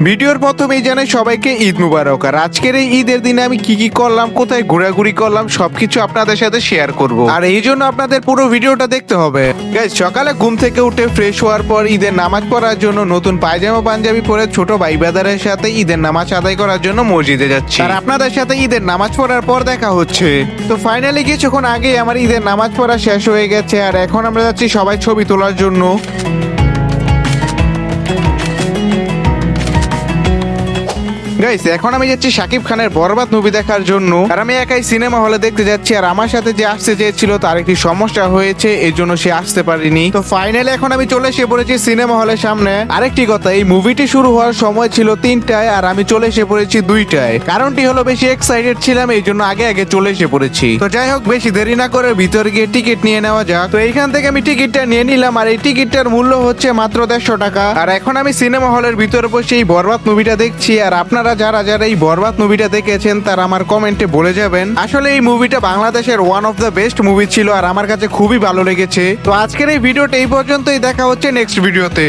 ভিডিওর প্রথমেই জানাই সবাইকে ঈদ মুবারক। আর আজকের এই ঈদের দিনে আমি কি কি করলাম, কোথায় ঘোরাঘুরি করলাম, সবকিছু আপনাদের সাথে শেয়ার করব। আর এই জন্য আপনাদের পুরো ভিডিওটা দেখতে হবে। গাইস, সকালে ঘুম থেকে উঠে ফ্রেশ হওয়ার পর ঈদের নামাজ পড়ার জন্য নতুন পায়জামা পাঞ্জাবি পরে ছোট ভাই ব্রাদারের সাথে ঈদের নামাজ আদায় করার জন্য মসজিদে যাচ্ছি। আর আপনাদের সাথে ঈদের নামাজ পড়ার পর দেখা হচ্ছে। তো ফাইনালি কিছুক্ষণ আগে আমার ঈদের নামাজ পড়া শেষ হয়ে গেছে, আর এখন আমরা যাচ্ছি সবাই ছবি তোলার জন্য। গাইস, এখন আমি যাচ্ছি শাকিব খানের বরবাদ মুভি দেখার জন্য। আর আমি একাই সিনেমা হলে দেখতে যাচ্ছি, আর আমার সাথে যে আসতে চেয়েছিল তার একটি সমস্যা হয়েছে, এই জন্য সে আসতে পারেনি। তো ফাইনালি এখন আমি চলে এসে পড়েছি সিনেমা হলের সামনে। আরেকটি কথা, এই মুভিটি শুরু হওয়ার সময় ছিল 3টায়, আর আমি চলে এসে পড়েছি 2টায়। কারণটি হলো বেশি এক্সাইটেড ছিলাম, এই জন্য আগে আগে চলে এসে পড়েছি। তো যাই হোক, বেশি দেরি না করে ভিতরে গিয়ে টিকিট নিয়ে নেওয়া যাক। তো এইখান থেকে আমি টিকিটটা নিয়ে নিলাম, আর এই টিকিটটার মূল্য হচ্ছে মাত্র 150 টাকা। আর এখন আমি সিনেমা হলের ভিতরে বসে এই বরবাদ মুভিটা দেখছি। আর আপনারা যারা যারা এই বরবাদ মুভিটা দেখেছেন তারা আমার কমেন্টে বলে যাবেন। আসলে এই মুভিটা বাংলাদেশের one of the best movie ছিল, আর আমার কাছে খুবই ভালো লেগেছে। তো আজকের এই ভিডিওটা এই পর্যন্তই, দেখা হচ্ছে নেক্সট ভিডিওতে।